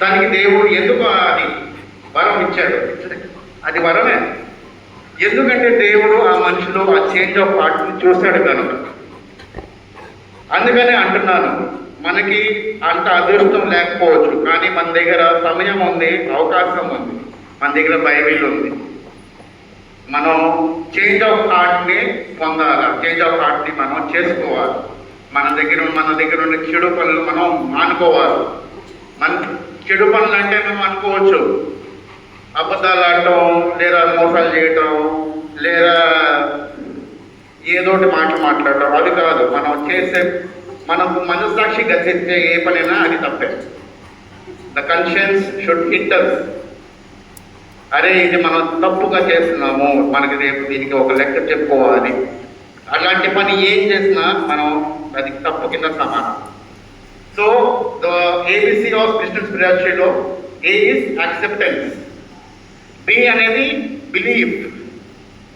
దానికి దేవుడు ఎందుకు అది వరం ఇచ్చాడు? అది వరమే. ఎందుకంటే దేవుడు ఆ మనిషిలో ఆ చేంజ్ ఆఫ్ హార్ట్ని చూశాడు కనుక. అందుకనే అంటున్నాను, మనకి అంత అదృష్టం లేకపోవచ్చు, కానీ మన దగ్గర సమయం ఉంది, అవకాశం ఉంది, మన దగ్గర బైబిల్ ఉంది. మనం చేంజ్ ఆఫ్ హార్ట్ని పొందాలి, చేంజ్ ఆఫ్ హార్ట్ని మనం చేసుకోవాలి. మన దగ్గర ఉన్న చెడు పనులు మనం మానుకోవాలి. మన చెడు పనులు అంటే మనం అనుకోవచ్చు అబద్ధాలు ఆడటం, లేదా మోసాలు చేయటం, లేదా ఏదోటి మాట్లాడటం. అది కాదు. మనం చేసే మనకు మనస్సాక్షి గతించే ఏ పనైనా అది తప్పే. ద కన్షియన్స్ షుడ్ హిట్ అస్. అరే ఇది మనం తప్పుగా చేస్తున్నాము, మనకి రేపు దీనికి ఒక లెక్క చెప్పుకోవాలి. అలాంటి పని ఏం చేసినా మనం అది తప్పు కింద సమానం. So the A B C of Christian స్పిరిచువాలిటీలో ఏ ఇస్ యాక్సెప్టెన్స్, బి అనేది బిలీఫ్.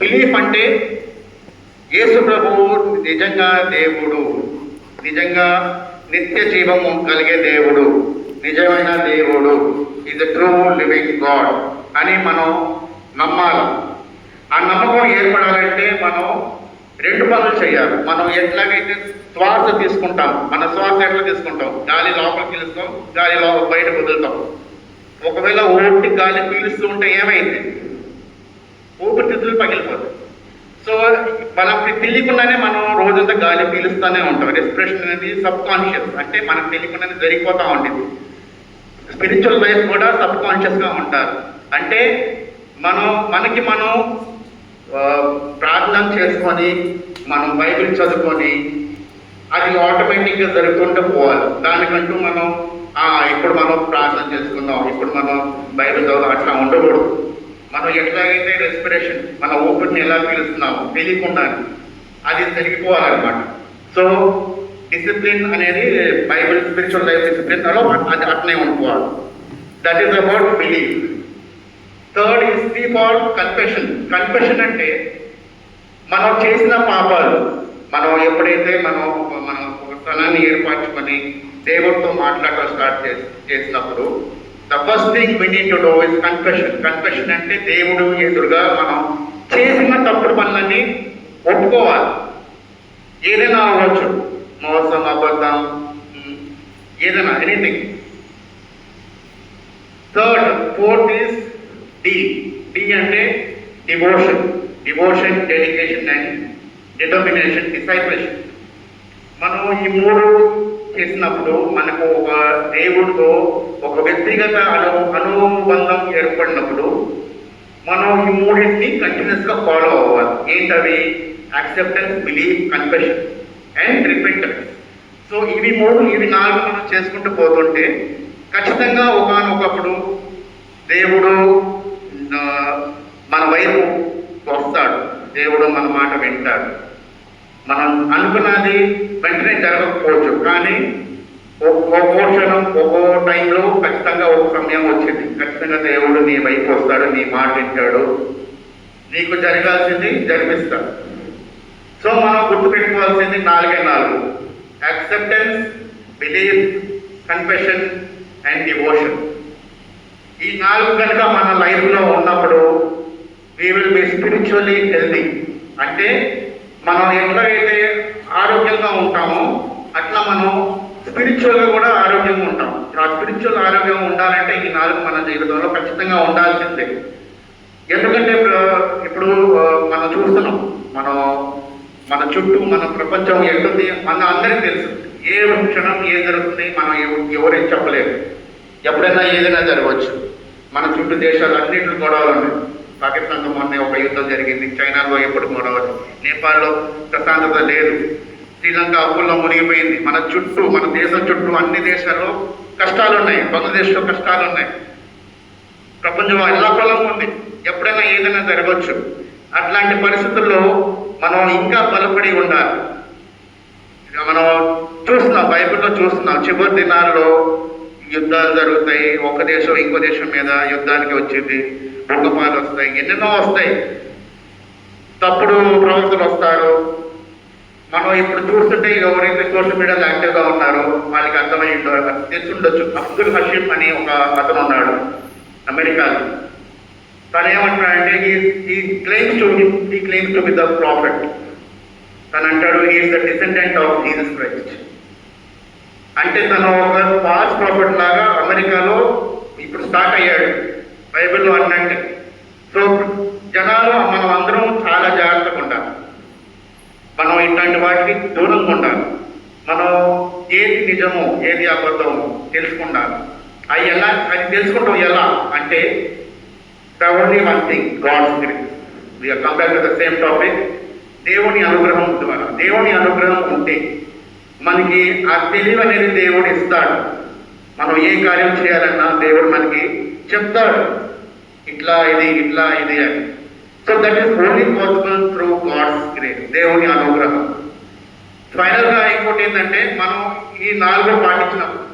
బిలీఫ్ అంటే యేసు ప్రభువు నిజంగా దేవుడు, నిజంగా నిత్య జీవము కలిగే దేవుడు, నిజమైన దేవుడు, is the true living God అని మనం నమ్మాలి. ఆ నమ్మకం ఏర్పడాలంటే మనం రెండు పనులు చేయాలి. మనం ఎట్లాగైతే శ్వాస తీసుకుంటాం, మన శ్వాస ఎట్లా తీసుకుంటాం? గాలి లోపలికి పీలుస్తాం, గాలి బయటకు వదులుతాం. ఒకవేళ ఊపిరి గాలి పీలుస్తూ ఉంటే ఏమైంది? ఊపిరితిత్తులు పగిలిపోతాయి. సో మనకి తెలియకుండానే మనం రోజంతా గాలి పీలుస్తూనే ఉంటాం. రెస్పిరేషన్ అనేది సబ్ కాన్షియస్, అంటే మనకు తెలియకుండానే జరిగిపోతూ ఉంటుంది. స్పిరిచువల్ లైఫ్ కూడా సబ్ కాన్షియస్గా ఉంటారు. అంటే మనకి మనం ప్రార్థన చేసుకొని, మనం బైబిల్ చదువుకొని, అది ఆటోమేటిక్గా జరుగుతుంటే పోవాలి. దానికంటూ మనం ఇప్పుడు మనం ప్రార్థన చేసుకుందాం, ఇప్పుడు మనం బైబిల్ చదువు, అట్లా ఉండకూడదు. మనం ఎట్లాగైతే రెస్పిరేషన్, మన ఊపిరిని ఎలా పీలుస్తున్నాము తెలియకుండా అది జరిగిపోవాలన్నమాట. సో డిసిప్లిన్ అనేది బైబిల్ స్పిరిచువల్ లైఫ్ డిసిప్లిన్ అలో అది అట్నే ఉండిపోవాలి. That is about belief. Third is the for confession. Confession అంటే మనం చేసిన పాపాలు, మనం ఎప్పుడైతే మనం ఒక స్థలాన్ని ఏర్పరచుకొని దేవుడితో మాట్లాడటం స్టార్ట్ చేసినప్పుడు the first thing we need to do is confession. Confession అంటే దేవుడు ఎదురుగా మనం చేసిన తప్పుడు పనులన్నీ ఒప్పుకోవాలి. ఏదైనా అవ్వచ్చు, మోసం, అబద్ధం, ఏదైనా, ఎనీథింగ్. ఫోర్త్ ఈస్ డి అంటే devotion. Devotion, dedication and determination, discipleship. మనం ఈ మూడు చేసినప్పుడు మనకు ఒక దేవుడితో ఒక వ్యక్తిగత అనుబంధం ఏర్పడినప్పుడు మనం ఈ మూడింటిని కంటిన్యూస్గా ఫాలో అవ్వాలి. ఏంటవి? Acceptance, belief, confession and repentance. So ఇవి నాలుగు మనం చేసుకుంటూ పోతుంటే ఖచ్చితంగా ఒకనొకప్పుడు దేవుడు మన వైపు వస్తాడు, దేవుడు మన మాట వింటాడు. మనం అనుకున్నది వెంటనే జరగకపోవచ్చు, కానీ ఒక్కో క్షణం, ఒక్కో టైంలో ఖచ్చితంగా ఒక సమయం వచ్చింది. ఖచ్చితంగా దేవుడు నీ వైపు వస్తాడు, నీ మాట వింటాడు, నీకు జరగాల్సింది జరిపిస్తాడు. సో మనం గుర్తుపెట్టుకోవాల్సింది 4 acceptance, belief, confession and devotion. ఈ 4 కనుక మన లైఫ్లో ఉన్నప్పుడు we will be spiritually healthy. అంటే మనం ఎట్లయితే ఆరోగ్యంగా ఉంటామో అట్లా మనం స్పిరిచువల్గా కూడా ఆరోగ్యంగా ఉంటాం. ఆ స్పిరిచువల్ ఆరోగ్యం ఉండాలంటే ఈ 4 మన జీవితంలో ఖచ్చితంగా ఉండాల్సిందే. ఎందుకంటే ఇప్పుడు మనం చూస్తున్నాం, మన చుట్టూ మన ప్రపంచం ఎట్టుంది మన అందరికీ తెలుసు. ఏ క్షణం ఏం జరుగుతుంది మనం ఎవరేం చెప్పలేరు. ఎప్పుడైనా ఏదైనా జరగవచ్చు. మన చుట్టూ దేశాలన్నింటిలో గొడవలు ఉన్నాయి. పాకిస్తాన్తో మొన్న ఒక యుద్ధం జరిగింది, చైనాలో ఎప్పుడు గొడవలు, నేపాల్లో ప్రశాంతత లేదు, శ్రీలంక అప్పుల్లో మునిగిపోయింది. మన దేశం చుట్టూ అన్ని దేశాల్లో కష్టాలు ఉన్నాయి, బంగ్లాదేశ్లో కష్టాలు ఉన్నాయి, ప్రపంచం ఎల్లకొలం ఉంది. ఎప్పుడైనా ఏదైనా జరగవచ్చు. అట్లాంటి పరిస్థితుల్లో మనం ఇంకా బలపడి ఉండాలి. మనం చూస్తున్నాం, బైబిల్లో చూస్తున్నాం, చివరి దినాల్లో యుద్ధాలు జరుగుతాయి. ఒక దేశం ఇంకో దేశం మీద యుద్ధానికి వచ్చింది, భూకంపాలు వస్తాయి, ఎన్నెన్నో వస్తాయి, తప్పుడు ప్రవక్తలు వస్తారు, మనం ఇప్పుడు చూస్తుంటే ఎవరైతే సోషల్ మీడియాలో యాక్టివ్గా ఉన్నారో వాళ్ళకి అర్థమై తెలిసి ఉండొచ్చు. అబ్దుల్ హషీమ్ అని ఒక అతను ఉన్నాడు అమెరికాలో. తను ఏమంటాడంటే ఈ claims to be the profit. తను అంటాడు is the descendant of Jesus Christ. అంటే తను ఒక ఫాల్స్ ప్రాఫిట్ లాగా అమెరికాలో ఇప్పుడు స్టార్ట్ అయ్యాడు బైబిల్లో అన్నట్టు. సో జనాలు మనం అందరం చాలా జాగ్రత్తగా ఉండాలి. మనం ఇట్లాంటి వాటికి దూరంగా ఉండాలి. మనం ఏది నిజమో ఏది అబద్ధమో తెలుసుకుండాలి. అది తెలుసుకుంటాం ఎలా అంటే only one thing, God's grace. We are compare to the same topic. దేవుని అనుగ్రహం ద్వారా, దేవుని అనుగ్రహం ఉంటే మనకి ఆ తెలివి అనేది దేవుడు ఇస్తాడు. మనం ఏ కార్యం చేయాలన్నా దేవుడు మనకి చెప్తాడు, ఇట్లా ఇది అని. So that is only possible through God's grace, దేవుని అనుగ్రహం. ఫైనల్గా ఇంకోటి ఏంటంటే మనం ఈ 4 పాటించినప్పుడు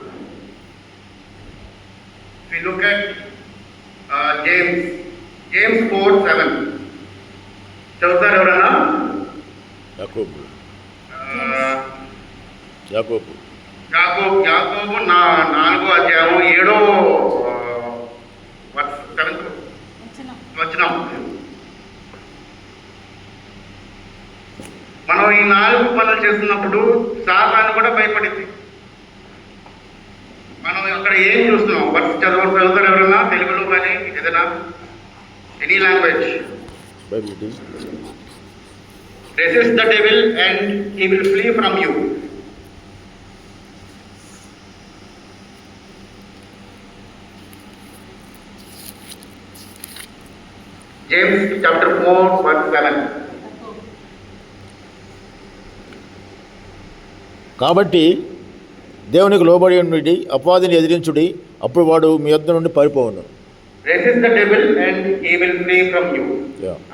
we look at James 4:7 చదువుతారు ఎవరన్నా? యాకోబు 4వ అధ్యాయం 7వ వచనం. మనం ఈ 4 పనులు చేస్తున్నప్పుడు సాతాను కూడా భయపడింది. మనం అక్కడ ఏం చూస్తున్నాం? వర్స్ చదువుతారు ఎవరన్నా? తెలుగులో కానీ ఏదైనా any language. Resist the devil and he will flee from you. James chapter 4:7. కాబట్టి దేవునికి లోబడి ఉండి అపవాదిని ఎదిరించుడి, అప్పుడు వాడు మీ యొద్ద నుండి పారిపోవును. Resist the devil and he will flee from you.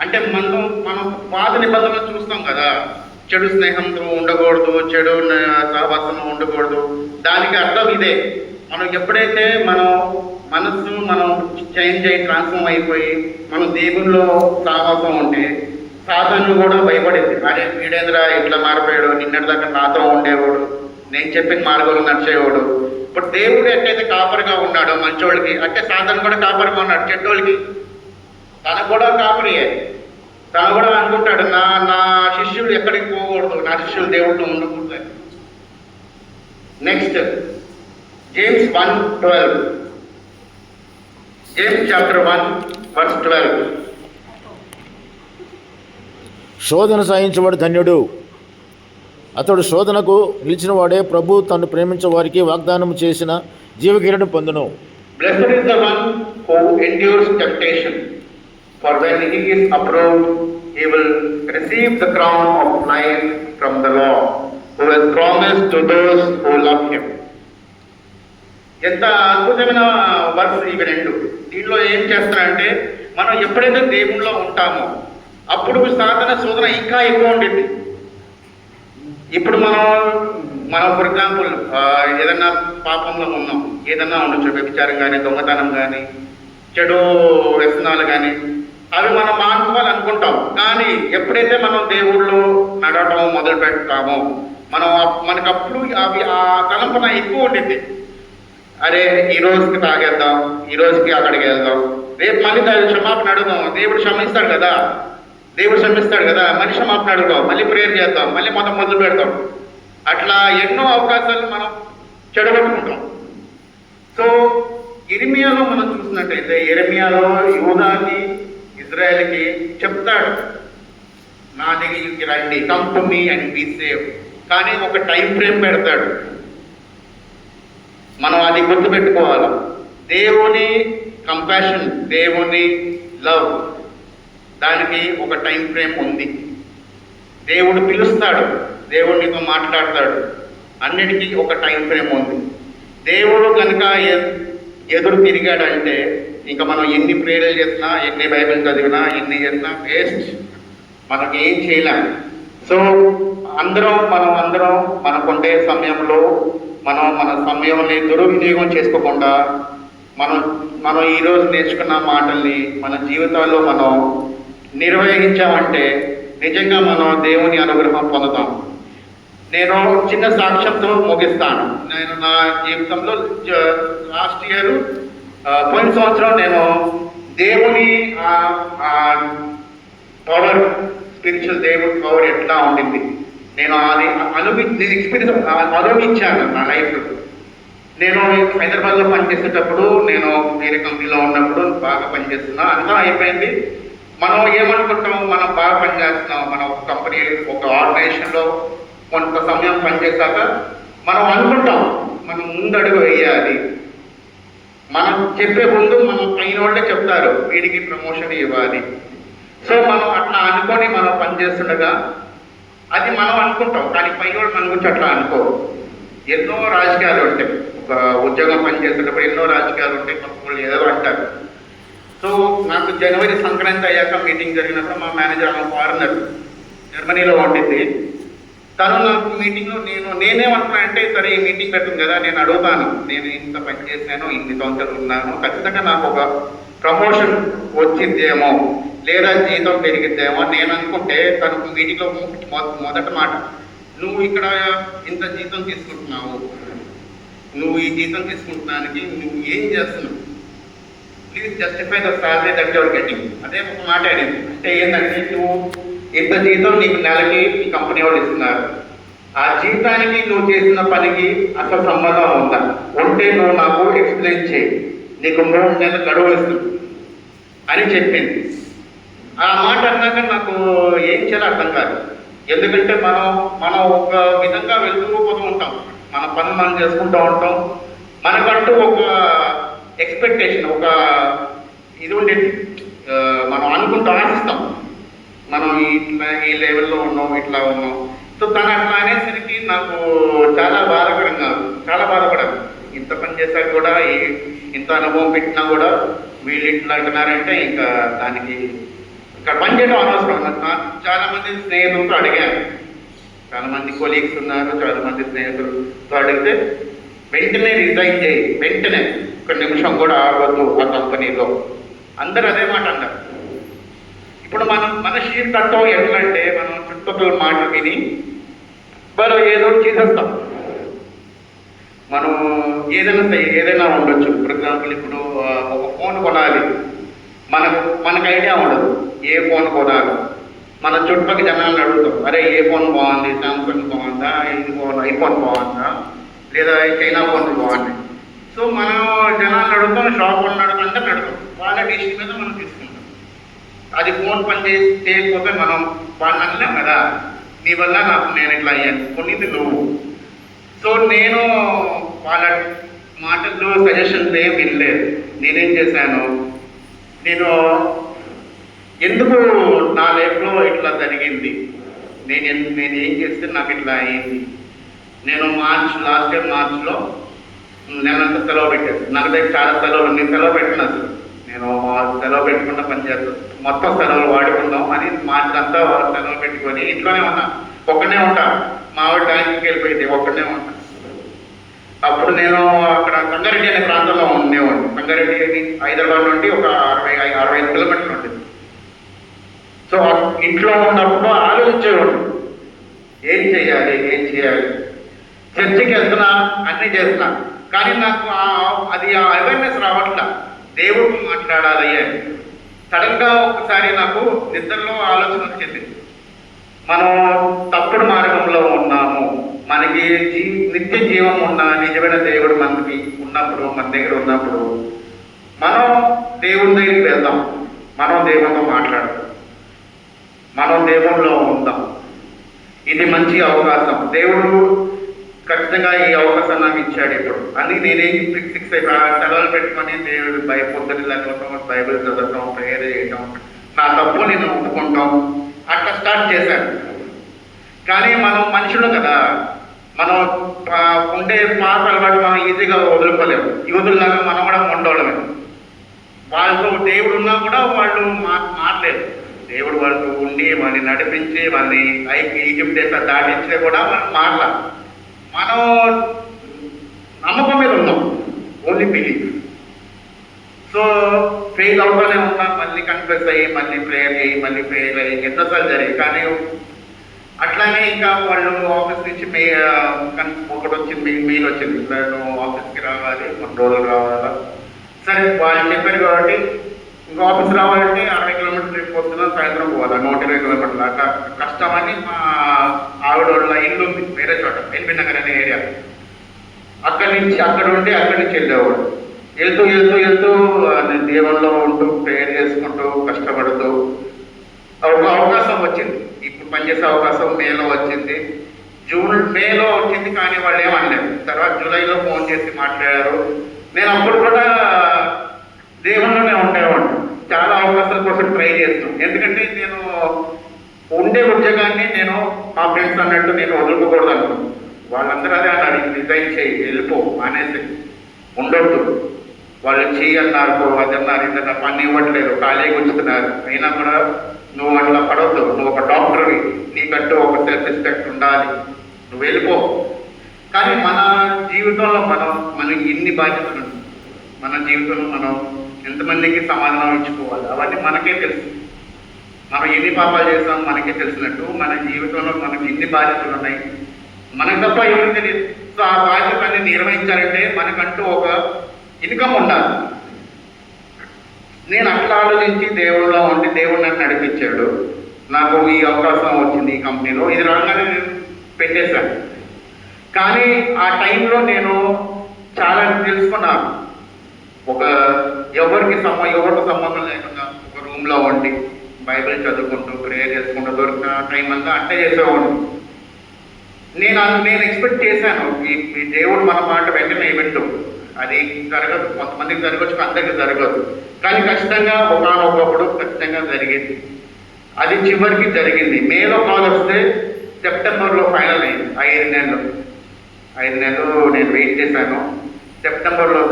అంటే మనం పాత నిబంధనలు చూస్తాం కదా, చెడు స్నేహంతో ఉండకూడదు, చెడు సహవాసంలో ఉండకూడదు. దానికి అర్థం ఇదే. మనం ఎప్పుడైతే మనస్సు చేంజ్ అయ్యి ట్రాన్స్ఫార్మ్ అయిపోయి మనం దేవుల్లో సహవాసం ఉంటే సాతాను కూడా భయపడింది. అరే వీడేంద్ర ఇట్లా మారిపోయాడు, నిన్నటిదాకా నాతో ఉండేవాడు, నేను చెప్పిన మార్గంలో నడిచేవాడు. ఇప్పుడు దేవుడు ఎట్లయితే కాపరిగా ఉన్నాడో మంచోళ్ళకి, అంటే సాతాను కూడా కాపరిగా ఉన్నాడు చెడ్డోళ్ళకి. తనకు కూడా కాపరియే. తను కూడా అనుకుంటాడు నా శిష్యులు ఎక్కడికి పోకూడదు, నా శిష్యులు దేవుళ్ళు ఉండకూడదు. Next James 1:12. James chapter 1:12. శోధన సాయించేవాడు ధన్యుడు, అతడు శోధనకు నిలిచిన వాడే ప్రభు తను ప్రేమించే వారికి వాగ్దానం చేసిన జీవకిరీటం పొందును. Blessed is the one who endures temptation, for when he is approved, he will receive the crown of life from the Lord, who has promised to those who love him. ఎంత అద్భుతమైన వర్స్ ఇవి రెండు. దీనిలో ఏం చేస్తారంటే మనం ఎప్పుడైతే దేవుళ్ళో ఉంటామో అప్పుడు సాధన శోధన ఇంకా ఎక్కువ ఉండింది. ఇప్పుడు మనం ఫర్ ఎగ్జాంపుల్ ఏదన్నా పాపంలో ఉన్నాం, ఏదన్నా ఉండొచ్చు, వ్యభిచారం కానీ, దొంగతనం కానీ, చెడు వ్యసనాలు కానీ, అవి మనం మానుకోవాలనుకుంటాం. కానీ ఎప్పుడైతే మనం దేవుళ్ళు నడవటం మొదలు పెడతామో మనకప్పుడు అవి ఆ తలంపన ఎక్కువ ఉండింది. అరే ఈ రోజుకి తాగేద్దాం, ఈ రోజుకి అక్కడికి వెళ్దాం, రేపు మళ్ళీ క్షమాపణ అడుగుదాం, దేవుడు క్షమిస్తాడు కదా, మళ్ళీ క్షమాపణ అడుగుదాం, మళ్ళీ ప్రేయర్ చేద్దాం, మళ్ళీ మొదలు పెడతాం. అట్లా ఎన్నో అవకాశాలు మనం చెడగొట్టుకుంటాం. సో ఇర్మియాలో మనం చూసినట్టయితే, ఇర్మియాలో యూదాకి ఇజ్రాయెల్కి చెప్తాడు, నా దగ్గరికి రండి, come to me and be save. కానీ ఒక టైం ఫ్రేమ్ పెడతాడు. మనం అది గుర్తుపెట్టుకోవాలి. దేవుని కంపాషన్, దేవుని లవ్, దానికి ఒక టైం ఫ్రేమ్ ఉంది. దేవుడు పిలుస్తాడు, దేవుడితో మాట్లాడతాడు, అన్నిటికీ ఒక టైం ఫ్రేమ్ ఉంది. దేవుడు కనుక ఎదురు తిరిగాడంటే ఇంకా మనం ఎన్ని ప్రేయర్లు చేసినా, ఎన్ని బైబిల్ చదివినా, ఎన్ని చేసినా వేస్ట్, మనకి ఏం చేయలేం. సో అందరం మనకుండే సమయంలో మన సమయంని దుర్వినియోగం చేసుకోకుండా మనం ఈరోజు నేర్చుకున్న మాటల్ని మన జీవితాల్లో మనం నిర్వహించామంటే నిజంగా మనం దేవుని అనుగ్రహం పొందుతాం. నేను చిన్న సాక్ష్యంతో ముగిస్తాను. నేను నా జీవితంలో లాస్ట్ ఇయర్ పోయిన సంవత్సరం నేను దేవుని పవర్, స్పిరిచువల్ దేవుడి పవర్ ఎట్లా ఉండింది నేను ఎక్స్పీరియన్స్ అనుభవించాను నా లైఫ్లో. నేను హైదరాబాద్లో పనిచేసేటప్పుడు, నేను వేరే కంపెనీలో ఉన్నప్పుడు బాగా పనిచేస్తున్నా, అంతా అయిపోయింది. మనం ఏమనుకుంటాం, మనం బాగా పనిచేస్తున్నాం, మనం ఒక కంపెనీ, ఒక ఆర్గనైజేషన్లో కొంత సమయం పనిచేశాక మనం అనుకుంటాం మనం ముందడుగు వేయాలి. మనం చెప్పే ముందు మనం పైన వాళ్ళే చెప్తారు వీడికి ప్రమోషన్ ఇవ్వాలి. సో మనం అట్లా అనుకొని మనం పనిచేస్తుండగా అది మనం అనుకుంటాం, కానీ పై వాళ్ళు మన గురించి అట్లా అనుకోరు. ఎన్నో రాజకీయాలు ఉంటాయి, ఒక ఉద్యోగం పనిచేసేటప్పుడు ఎన్నో రాజకీయాలు ఉంటాయి, కొంతమంది ఏదో అంటారు. సో నాకు జనవరి సంక్రాంతి అయ్యాక మీటింగ్ జరిగినప్పుడు మా మేనేజర్ ఫారినర్ జర్మనీలో ఉండింది. తను నాకు మీటింగ్లో నేనేమంటున్నా అంటే, సరే ఈ మీటింగ్ పెట్టింది కదా, నేను అడుగుతాను, నేను ఇంత పని చేశాను, ఇన్ని సంవత్సరాలు ఉన్నాను, ఖచ్చితంగా నాకు ఒక ప్రమోషన్ వచ్చిద్దేమో లేదా జీతం పెరిగిద్దేమో నేను అనుకుంటే, తనకు మీటింగ్లో మొదటి మాట, నువ్వు ఇక్కడ ఇంత జీతం తీసుకుంటున్నావు, నువ్వు ఈ జీతం తీసుకుంటున్నానికి నువ్వు ఏం చేస్తున్నావు, please justify the salary that your getting. అదే ఒక మాట అడిగింది. అంటే ఏంటంటే, నువ్వు ఇంత జీతం నీకు నెలకి ఈ కంపెనీ వాళ్ళు ఇస్తున్నారు, ఆ జీతానికి నువ్వు చేసిన పనికి అసలు సంబంధం ఉందా, ఉంటే నువ్వు నాకు ఎక్స్ప్లెయిన్ చేయి, నీకు 3 నెలలు గడువు ఇస్తుంది అని చెప్పింది. ఆ మాట అన్నాక నాకు ఏం చేయాలో అర్థం కాదు. ఎందుకంటే మనం ఒక విధంగా వెళ్తూ పోతూ ఉంటాం, మన పనులు మనం చేసుకుంటూ ఉంటాం, మనకంటూ ఒక ఎక్స్పెక్టేషన్, ఒక ఇది ఉండేది, మనం అనుకుంటూ ఆశిస్తాం మనం ఇట్లా ఈ లెవెల్లో ఉన్నాం, ఇట్లా ఉన్నాం. సో తను అట్లా అనేసరికి నాకు చాలా బాధపడాను. ఇంత పని చేశాక కూడా, ఇంత అనుభవం పెట్టినా కూడా వీళ్ళు ఇట్లా అంటున్నారంటే ఇంకా దానికి ఇక్కడ పనిచేయడం అనవసరం. చాలా మంది స్నేహితులతో అడిగాను, చాలా మంది కొలీగ్స్ ఉన్నారు, చాలా మంది స్నేహితులతో అడిగితే వెంటనే రిజైన్ చేయి, వెంటనే 1 నిమిషం కూడా ఆగవద్దు ఆ కంపెనీలో, అందరూ అదే మాట అన్నారు. ఇప్పుడు మన షీట్ కట్టం ఎట్లంటే, మనం చుట్టుపక్కల మాట విని మనం ఏదో చేసేస్తాం. మనం ఏదైనా ఉండొచ్చు. ఫర్ ఎగ్జాంపుల్, ఇప్పుడు ఒక ఫోన్ కొనాలి, మనకు ఐడియా ఉండదు ఏ ఫోన్ కొనాలి. మన చుట్టుపక్కల జనాలను అడుగుతాం, అరే ఏ ఫోన్ బాగుంది, సామ్సంగ్ బాగుందా, ఐఫోన్ బాగుందా, లేదా చైనా ఫోన్లు బాగుంది. సో మనం జనాలను అడుగుతాం, షాప్ వాళ్ళని అడుగుతాం, వాళ్ళ డిసిషన్ మీద మనం తీసుకుంటాం. అది ఫోన్ పని చేయకపోతే మనం వాళ్ళని అనలేం కదా, నీ వల్ల నేను ఇట్లా అయ్యాను, కొన్నిది నువ్వు. సో నేను వాళ్ళ మాటల్లో సజెషన్స్ ఏం వినలేదు. నేనేం చేశాను, నేను ఎందుకు నా లైఫ్లో ఇట్లా జరిగింది, నేను ఏం చేస్తే నాకు ఇట్లా అయ్యింది. నేను లాస్ట్ ఇయర్ మార్చ్లో నెలంతా సెలవు పెట్టాను. నాకు దగ్గర చాలా సెలవులు, నేను సెలవు పెట్టిన అసలు నేను సెలవు పెట్టకుండా పనిచేస్తాను, మొత్తం సెలవులు వాడుకుందాం అని మార్చి అంతా సెలవు పెట్టుకొని ఇంట్లోనే ఉన్నా, ఒక్కనే ఉంటా. మా ఆవిడ బ్యాంక్కి వెళ్ళిపోయింది, ఒక్కనే ఉంటా. అప్పుడు నేను అక్కడ సంగారెడ్డి అనే ప్రాంతంలో ఉండేవాడిని. సంగారెడ్డి హైదరాబాద్ నుండి ఒక 65 కిలోమీటర్లు ఉంటుంది. సో ఇంట్లో ఉన్నప్పుడు ఆలోచించేవాడు, ఏం చేయాలి. చర్చికి వెళ్తున్నా, అన్నీ చేస్తున్నా, కానీ నాకు అది అవేర్నెస్ రావట్లా, దేవుడు మాట్లాడాలి అని. సడన్గా ఒకసారి నాకు నిద్రలో ఆలోచన వచ్చింది, మనం తప్పుడు మార్గంలో ఉన్నాము, మనకి నిత్య జీవం ఉన్న నిజమైన దేవుడు మనకి ఉన్నప్పుడు, మన దగ్గర ఉన్నప్పుడు మనం దేవుడి దగ్గరికి వెళ్దాం, మనం దేవుడితో మాట్లాడదాం, మనం దేవుడిలో ఉందాం. ఇది మంచి అవకాశం, దేవుడు ఖచ్చితంగా ఈ అవకాశం నాకు ఇచ్చాడు ఇప్పుడు అని నేనేం ఫిక్స్ అయిపోయి సెలవులు పెట్టుకొని దేవుడు పొద్దున్న లేకపోవటం, బైబిల్ చదవటం, ప్రేయర్ చేయటం, నా తప్పు నేను ఒప్పుకుంటాం, అట్లా స్టార్ట్ చేశాను. కానీ మనం మనుషులు కదా, మనం ఉండే పాత అలవాటు మనం ఈజీగా వదులుకోలేము. యూదుల్లాగా మనం కూడా ఉండవడమే. వాళ్ళతో దేవుడు ఉన్నా కూడా వాళ్ళు మారలేదు. దేవుడు వాళ్ళతో ఉండి వాళ్ళని నడిపించి వాళ్ళని ఈజిప్ట్ దేశం దాటించే కూడా మనం మారలా. మనం నమ్మకం మీద ఉన్నాం, ఓన్లీ బిలీఫ్. సో ఫెయిల్ అవుతానే ఉన్నాం, మళ్ళీ కన్ఫ్యూస్ అయ్యి, మళ్ళీ ప్రేయర్ అయ్యి, మళ్ళీ ఫెయిల్ అయ్యి, ఎన్నోసార్లు జరిగాయి. కానీ అట్లానే ఇంకా వాళ్ళు ఆఫీస్ నుంచి ఒకటి వచ్చింది, మెయిల్ వచ్చింది, ఇట్లా నువ్వు ఆఫీస్కి రావాలి, 2 రోజులు రావాలా. సరే వాళ్ళు చెప్పారు కాబట్టి ఇంకా ఆఫీస్ రావాలంటే 60 కిలోమీటర్లు ట్రిప్ పోతున్నా, సాయంత్రం పోవాలి 120 కిలోమీటర్లు. అట్లా కష్టమని మా ఆవిడ వాళ్ళ ఇల్లు ఉంది వేరే చోట, ఎల్బీ నగర్ అనే ఏరియా. అక్కడి నుంచి వెళ్ళేవాడు. వెళ్తూ నేను దేవుళ్ళలో ఉంటూ ప్రేయర్ చేసుకుంటూ కష్టపడుతూ ఒక అవకాశం వచ్చింది. ఇప్పుడు పనిచేసే అవకాశం మేలో వచ్చింది, మేలో వచ్చింది. కానీ వాళ్ళు ఏమనలేదు. తర్వాత జూలైలో ఫోన్ చేసి మాట్లాడారు. నేను అప్పుడు కూడా దేవుళ్ళలోనే ఉండేవాడిని. చాలా అవకాశాల కోసం ట్రై చేస్తున్నాను. ఎందుకంటే నేను ఉండే ఉద్యోగాన్ని నేను మా ఫ్రెండ్స్ అన్నట్టు నేను వదులుకోకూడదు అనుకున్నాను. వాళ్ళందరూ అదే అన్నారు, రిజైన్ చేయి, వెళ్ళిపో అనేసి, ఉండొద్దు. వాళ్ళు చేయన్నారు, అదన్నారు, ఇదన్నారు, పని ఇవ్వట్లేదు, ఖాళీగా ఉంచుతున్నారు. అయినా కూడా నువ్వు అట్లా పడవద్దు, నువ్వు ఒక డాక్టర్వి, నీకంటూ ఒక సెల్ఫ్ రెస్పెక్ట్ ఉండాలి, నువ్వు వెళ్ళిపో. కానీ మన జీవితంలో మనకి ఎన్ని బాధ్యతలు ఉన్నాయి, మన జీవితంలో మనం ఎంతమందికి సమాధానం ఇచ్చుకోవాలి, అవన్నీ మనకే తెలుసు. మనం ఎన్ని పాపాలు చేస్తాం మనకే తెలిసినట్టు మన జీవితంలో మనకి ఎన్ని బాధ్యతలు ఉన్నాయి మనకు తప్ప ఎవరికి తెలియదు. సో ఆ బాధ్యతలన్నీ నిర్వహించాలంటే మనకంటూ ఒక ఇన్కమ్ ఉండాలి. నేను అట్లా ఆలోచించి దేవుళ్ళలో ఉండి దేవుడు నన్ను నడిపించాడు. నాకు ఈ అవకాశం వచ్చింది ఈ కంపెనీలో. ఇది రాగానే నేను పెట్టేశాను. కానీ ఆ టైంలో నేను చాలా తెలుసుకున్నాను. ఎవరితో సంబంధం లేకుండా ఒక రూమ్లో ఉండి బైబిల్ చదువుకుంటూ ప్రేయర్ చేసుకుంటూ దొరికిన టైం అంతా అంటే చేసేవాడిని. నేను ఎక్స్పెక్ట్ చేశాను ఈ దేవుడు మన మాట వెంటనే వింటూ. అది జరగదు, కొంతమందికి జరగచ్చు, అందరికీ జరగదు. కానీ ఖచ్చితంగా ఒకనొకప్పుడు ఖచ్చితంగా జరిగింది. అది చివరికి జరిగింది. మేలో కాల్ వస్తే సెప్టెంబర్లో ఫైనల్ అయింది. 5 నెలలు నేను వెయిట్ చేశాను. సెప్టెంబర్లో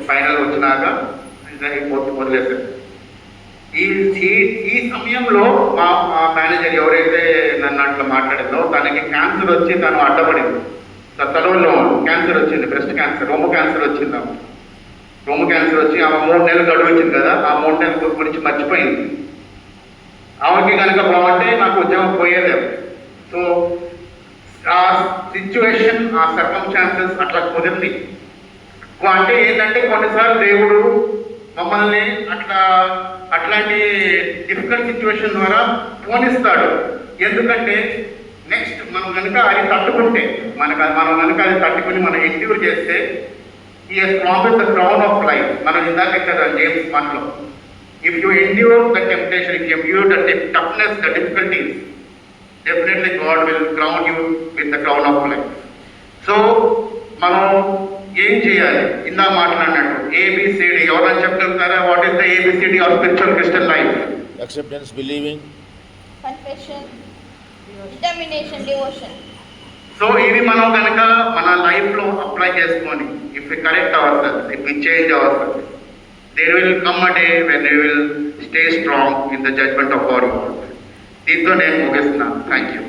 ఫైనల్ వచ్చినాక వదిలేశాను. ఈ సమయంలో మా మేనేజర్ ఎవరైతే నన్ను అట్లా మాట్లాడిందో తనకి క్యాన్సర్ వచ్చి తను అడ్డపడింది. తలలో క్యాన్సర్ వచ్చింది, బ్రెస్ట్ క్యాన్సర్, రొమ్ము క్యాన్సర్ వచ్చింది. రొమ్ము క్యాన్సర్ వచ్చి ఆమె 3 నెలలు గడువు వచ్చింది కదా, ఆ 3 నెలల గురించి మర్చిపోయింది. ఆమెకి కనుక బాగుంటే నాకు ఉద్యోగం పోయేదేమో. సో ఆ సిచ్యువేషన్, ఆ సర్కమ్స్టాన్సెస్ అట్లా కుదిరింది. అంటే ఏంటంటే కొన్నిసార్లు దేవుడు మమ్మల్ని అట్లాంటి డిఫికల్ట్ సిచ్యువేషన్ ద్వారా పోనిస్తాడు. ఎందుకంటే నెక్స్ట్ మనం కనుక అది తట్టుకుంటే మనం కనుక అది తట్టుకుని మనం ఎండ్యూర్ చేస్తే ఈ promise the crown of life. మనం ఇందాక కదా జేమ్స్ 1లో, if you endure the temptation, if you endure the toughness, the difficulties, definitely God will crown you with the crown of life. So మనం ఏం చేయాలి? ఇందా మాట్లాడినట్టు ABCD ఎవరైనా చెప్తుంటారా? What is the ABCD of spiritual Christian life? Acceptance, believing, confession, determination, devotion. So ఇవి మనం కనుక మన లైఫ్లో అప్లై చేసుకొని, if we correct hour cells, if we change our cells, there will come a day when we will stay strong in the judgement of our God. దీంతో నేను ముగిస్తున్నాను. Thank you.